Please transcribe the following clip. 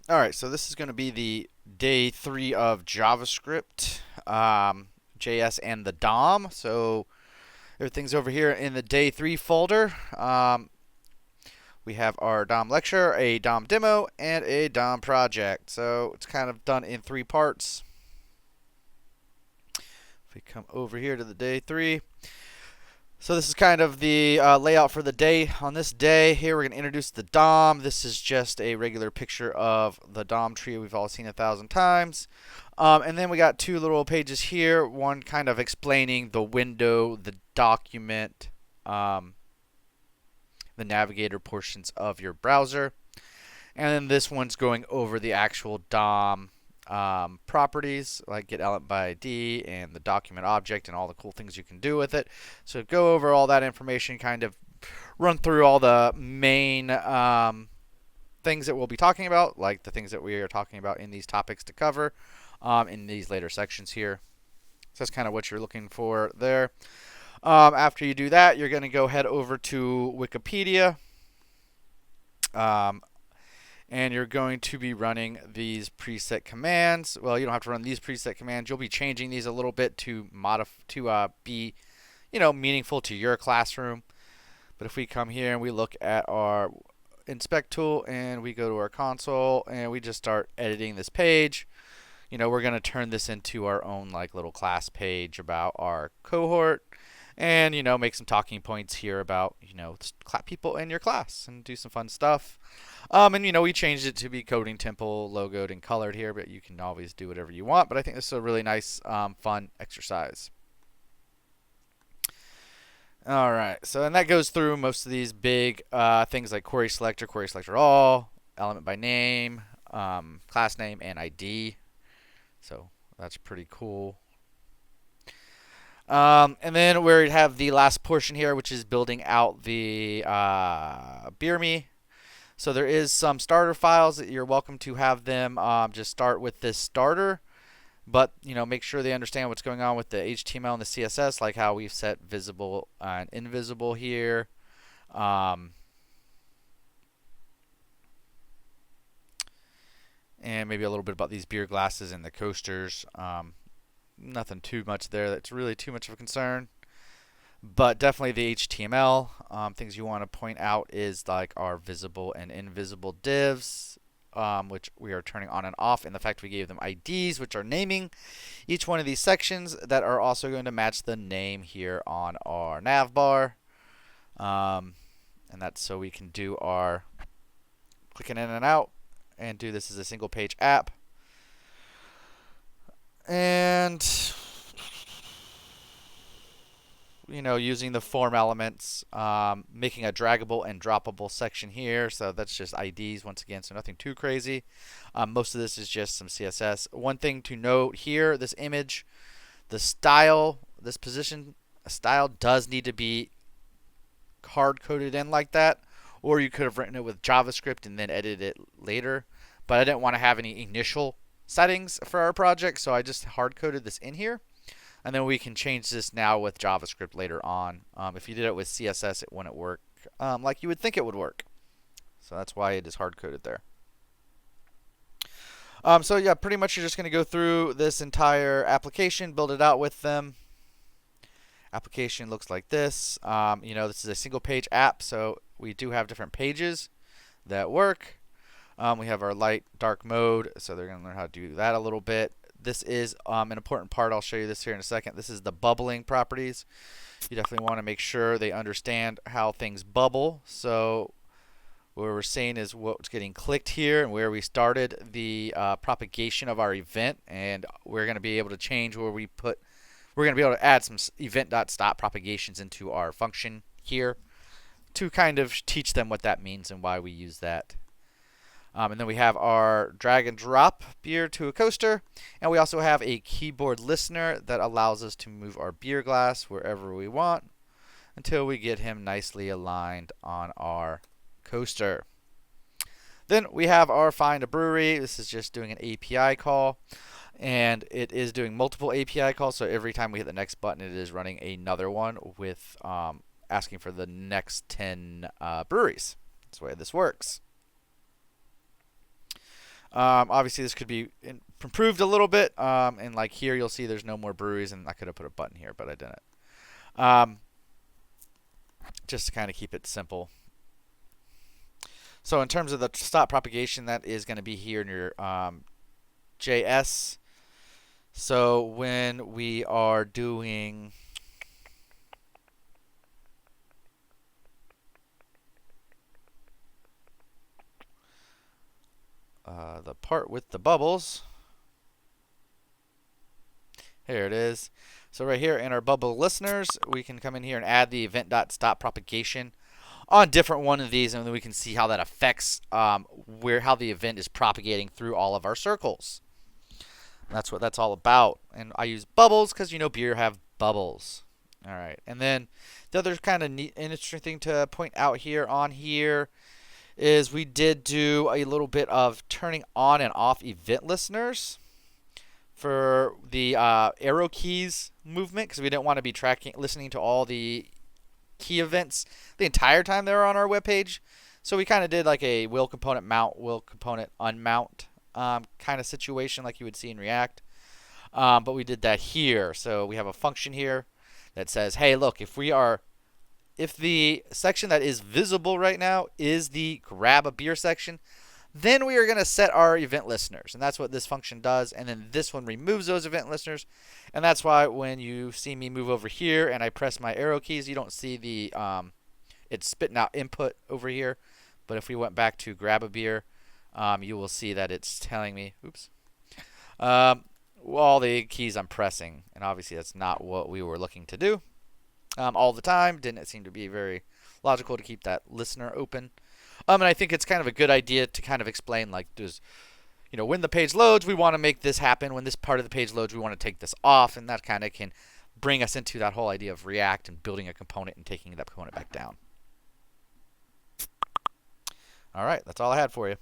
All right, so this is going to be the day 3 of JavaScript, JS, and the DOM. So everything's over here in the day 3 folder. We have our DOM lecture, a DOM demo, and a DOM project. So it's kind of done in 3 parts. If we come over here to the day 3. So this is kind of the layout for the day. On this day here, we're going to introduce the DOM. This is just a regular picture of the DOM tree we've all seen 1,000 times. And then we got 2 little pages here. One kind of explaining the window, the document, the navigator portions of your browser. And then this one's going over the actual DOM properties, like get element by ID and the document object and all the cool things you can do with it. So go over all that information, kind of run through all the main things that we'll be talking about, like the things that we are talking about in these topics to cover in these later sections here. So that's kind of what you're looking for there. After you do that, you're going to go head over to Wikipedia. And you're going to be running these preset commands. Well, you don't have to run these preset commands. You'll be changing these a little bit to be, meaningful to your classroom. But if we come here and we look at our inspect tool and we go to our console and we just start editing this page, we're going to turn this into our own like little class page about our cohort. And make some talking points here about people in your class and do some fun stuff. And we changed it to be coding temple logoed and colored here, but you can always do whatever you want. But I think this is a really nice, fun exercise. All right, so and that goes through most of these big things like query selector all, element by name, class name, and ID. So that's pretty cool. And then we have the last portion here, which is building out the BeerMe. So there is some starter files that you're welcome to have them just start with this starter. But, make sure they understand what's going on with the HTML and the CSS, like how we've set visible and invisible here. And maybe a little bit about these beer glasses and the coasters. Nothing too much there that's really too much of a concern. But definitely the HTML. Things you want to point out is like our visible and invisible divs, which we are turning on and off, and the fact we gave them IDs, which are naming each one of these sections that are also going to match the name here on our nav bar. And that's so we can do our clicking in and out and do this as a single page app. And using the form elements, making a draggable and droppable section here. So that's just IDs once again, so nothing too crazy. Most of this is just some CSS. One thing to note here, this image, the style, this position style does need to be hard coded in like that, or you could have written it with JavaScript and then edited it later. But I didn't want to have any initial settings for our project, so I just hard coded this in here. And then we can change this now with JavaScript later on. If you did it with CSS, it wouldn't work like you would think it would work. So that's why it is hard-coded there. So yeah, pretty much you're just going to go through this entire application, build it out with them. Application looks like this. This is a single-page app, so we do have different pages that work. We have our light, dark mode, so they're going to learn how to do that a little bit. This is an important part. I'll show you this here in a second. This is the bubbling properties. You definitely want to make sure they understand how things bubble. So what we're saying is what's getting clicked here and where we started the propagation of our event. And we're going to be able to change where we're going to be able to add some event.stop propagations into our function here to kind of teach them what that means and why we use that. And then we have our drag and drop beer to a coaster. And we also have a keyboard listener that allows us to move our beer glass wherever we want until we get him nicely aligned on our coaster. Then we have our find a brewery. This is just doing an API call. And it is doing multiple API calls. So every time we hit the next button, it is running another one with asking for the next 10 breweries. That's the way this works. Obviously, this could be improved a little bit. And like here, you'll see there's no more breweries, and I could have put a button here, but I didn't. Just to kind of keep it simple. So in terms of the stop propagation, that is going to be here in your JS. So when we are doing the part with the bubbles, here it is. So right here in our bubble listeners, we can come in here and add the event.stopPropagation on different one of these, and then we can see how that affects how the event is propagating through all of our circles. That's what that's all about. And I use bubbles because beer have bubbles. All right, and then the other kind of neat, interesting thing to point out here is we did do a little bit of turning on and off event listeners for the arrow keys movement, because we didn't want to be listening to all the key events the entire time they were on our webpage. So we kind of did like a will component mount, will component unmount kind of situation like you would see in React. But we did that here. So we have a function here that says, hey, look, if the section that is visible right now is the grab a beer section, then we are going to set our event listeners. And that's what this function does. And then this one removes those event listeners. And that's why when you see me move over here and I press my arrow keys, you don't see the it's spitting out input over here. But if we went back to grab a beer, you will see that it's telling me, all the keys I'm pressing. And obviously that's not what we were looking to do all the time. Didn't seem to be very logical to keep that listener open. And I think it's kind of a good idea to kind of explain, like, when the page loads, we want to make this happen. When this part of the page loads, we want to take this off. And that kind of can bring us into that whole idea of React and building a component and taking that component back down. All right, that's all I had for you.